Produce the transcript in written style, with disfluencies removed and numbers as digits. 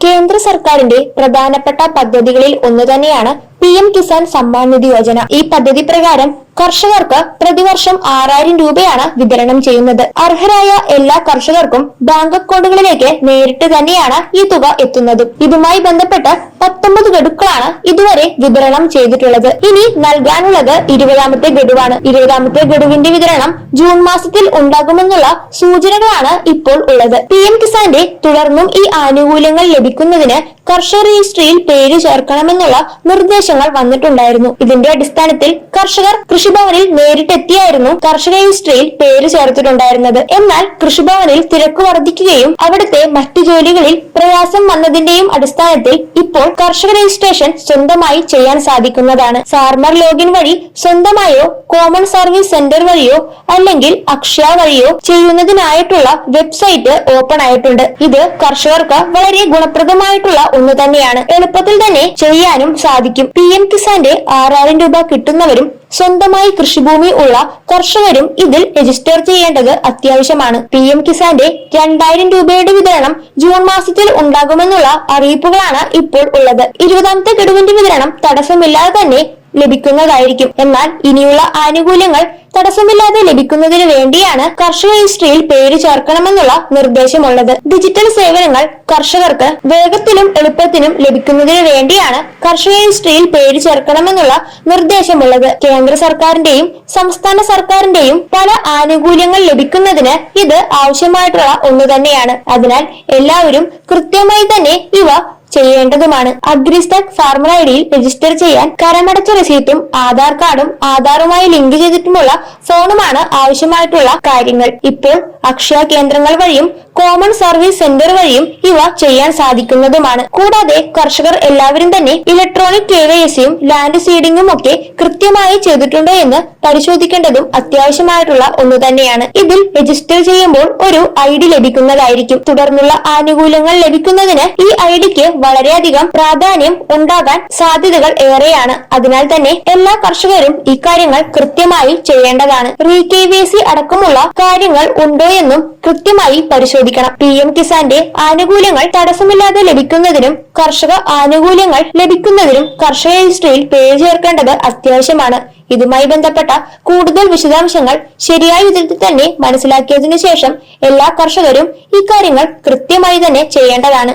കേന്ദ്ര സർക്കാരിന്റെ പ്രധാനപ്പെട്ട പദ്ധതികളിൽ ഒന്ന് തന്നെയാണ് PM കിസാൻ സമ്മാൻ നിധി യോജന. ഈ പദ്ധതി പ്രകാരം കർഷകർക്ക് പ്രതിവർഷം 6000 രൂപയാണ് വിതരണം ചെയ്യുന്നത്. അർഹരായ എല്ലാ കർഷകർക്കും ബാങ്ക് അക്കൗണ്ടുകളിലേക്ക് നേരിട്ട് തന്നെയാണ് ഈ തുക എത്തുന്നത്. ഇതുമായി ബന്ധപ്പെട്ട് 19 ഗഡുക്കളാണ് ഇതുവരെ വിതരണം ചെയ്തിട്ടുള്ളത്. ഇനി നൽകാനുള്ളത് 20ാമത്തെ ഗഡുവാണ്. 20ാമത്തെ ഗഡുവിന്റെ വിതരണം ജൂൺ മാസത്തിൽ ഉണ്ടാകുമെന്നുള്ള സൂചനകളാണ് ഇപ്പോൾ ഉള്ളത്. PM കിസാന്റെ തുടർന്നും ഈ ആനുകൂല്യങ്ങൾ ലഭിക്കുന്നതിന് കർഷക രജിസ്ട്രിയിൽ പേര് ചേർക്കണമെന്നുള്ള നിർദ്ദേശങ്ങൾ വന്നിട്ടുണ്ടായിരുന്നു. ഇതിന്റെ അടിസ്ഥാനത്തിൽ കർഷകർ കൃഷിഭവനിൽ നേരിട്ടെത്തിയായിരുന്നു കർഷക രജിസ്ട്രിയിൽ പേര് ചേർത്തിട്ടുണ്ടായിരുന്നത്. എന്നാൽ കൃഷിഭവനിൽ തിരക്ക് വർദ്ധിക്കുകയും അവിടുത്തെ മറ്റു ജോലികളിൽ പ്രയാസം വന്നതിന്റെയും അടിസ്ഥാനത്തിൽ ഇപ്പോൾ കർഷക രജിസ്ട്രേഷൻ സ്വന്തമായി ചെയ്യാൻ സാധിക്കുന്നതാണ്. ഫാർമർ ലോഗിൻ വഴി സ്വന്തമായോ കോമൺ സർവീസ് സെന്റർ വഴിയോ അല്ലെങ്കിൽ അക്ഷയ വഴിയോ ചെയ്യുന്നതിനായിട്ടുള്ള വെബ്സൈറ്റ് ഓപ്പൺ ആയിട്ടുണ്ട്. ഇത് കർഷകർക്ക് വളരെ ഗുണപ്രദമായിട്ടുള്ള ഒന്ന് തന്നെയാണ്. എളുപ്പത്തിൽ തന്നെ ചെയ്യാനും സാധിക്കും. PM കിസാന്റെ 6000 രൂപ കിട്ടുന്നവരും സ്വന്തമായി കൃഷിഭൂമി ഉള്ള കർഷകരും ഇതിൽ രജിസ്റ്റർ ചെയ്യേണ്ടത് അത്യാവശ്യമാണ്. PM കിസാന്റെ 2000 രൂപയുടെ വിതരണം ജൂൺ മാസത്തിൽ ഉണ്ടാകുമെന്നുള്ള അറിയിപ്പുകളാണ് ഇപ്പോൾ ഉള്ളത്. 20ാമത്തെ ഗഡുവിന്റെ വിതരണം തടസ്സമില്ലാതെ തന്നെ ലഭിക്കുന്നതായിരിക്കും. എന്നാൽ ഇനിയുള്ള ആനുകൂല്യങ്ങൾ തടസ്സമില്ലാതെ ലഭിക്കുന്നതിന് വേണ്ടിയാണ് കർഷക രജിസ്ട്രിയിൽ പേര് ചേർക്കണമെന്നുള്ള നിർദ്ദേശമുള്ളത്. ഡിജിറ്റൽ സേവനങ്ങൾ കർഷകർക്ക് വേഗത്തിലും എളുപ്പത്തിനും ലഭിക്കുന്നതിന് വേണ്ടിയാണ് കർഷക രജിസ്ട്രിയിൽ പേര് ചേർക്കണമെന്നുള്ള നിർദ്ദേശമുള്ളത്. കേന്ദ്ര സർക്കാരിന്റെയും സംസ്ഥാന സർക്കാരിന്റെയും പല ആനുകൂല്യങ്ങൾ ലഭിക്കുന്നതിന് ഇത് ആവശ്യമായിട്ടുള്ള ഒന്ന് തന്നെയാണ്. അതിനാൽ എല്ലാവരും കൃത്യമായി തന്നെ ഇവ ചെയ്യേണ്ടതുമാണ്. അഗ്രിസ്റ്റാക് ഫാർമർ ഐഡിയിൽ രജിസ്റ്റർ ചെയ്യാൻ കരമടച്ച രസീറ്റും ആധാർ കാർഡും ആധാറുമായി ലിങ്ക് ചെയ്തിട്ടുമുള്ള ഫോണുമാണ് ആവശ്യമായിട്ടുള്ള കാര്യങ്ങൾ. ഇപ്പോൾ അക്ഷയ കേന്ദ്രങ്ങൾ വഴിയും കോമൺ സർവീസ് സെന്റർ വഴിയും ഇവ ചെയ്യാൻ സാധിക്കുന്നതുമാണ്. കൂടാതെ കർഷകർ എല്ലാവരും തന്നെ ഇലക്ട്രോണിക് KYCയും ലാൻഡ് സീഡിംഗും ഒക്കെ കൃത്യമായി ചെയ്തിട്ടുണ്ടോ എന്ന് പരിശോധിക്കേണ്ടതും അത്യാവശ്യമായിട്ടുള്ള ഒന്ന് തന്നെയാണ്. ഇതിൽ രജിസ്റ്റർ ചെയ്യുമ്പോൾ ഒരു ID ലഭിക്കുന്നതായിരിക്കും. തുടർന്നുള്ള ആനുകൂല്യങ്ങൾ ലഭിക്കുന്നതിന് ഈ IDക്ക് വളരെയധികം പ്രാധാന്യം ഉണ്ടാകാൻ സാധ്യതകൾ ഏറെയാണ്. അതിനാൽ തന്നെ എല്ലാ കർഷകരും ഇക്കാര്യങ്ങൾ കൃത്യമായി ചെയ്യേണ്ടതാണ്. KYC അടക്കമുള്ള കാര്യങ്ങൾ ഉണ്ടോ എന്നും കൃത്യമായി പരിശോധിക്കണം. PM കിസാന്റെ ആനുകൂല്യങ്ങൾ തടസ്സമില്ലാതെ ലഭിക്കുന്നതിനും കർഷക ആനുകൂല്യങ്ങൾ ലഭിക്കുന്നതിനും കർഷക രജിസ്ട്രിയിൽ പേര് ചേർക്കേണ്ടത് അത്യാവശ്യമാണ്. ഇതുമായി ബന്ധപ്പെട്ട കൂടുതൽ വിശദാംശങ്ങൾ ശരിയായ വിധത്തിൽ തന്നെ മനസ്സിലാക്കിയതിനു ശേഷം എല്ലാ കർഷകരും ഇക്കാര്യങ്ങൾ കൃത്യമായി തന്നെ ചെയ്യേണ്ടതാണ്.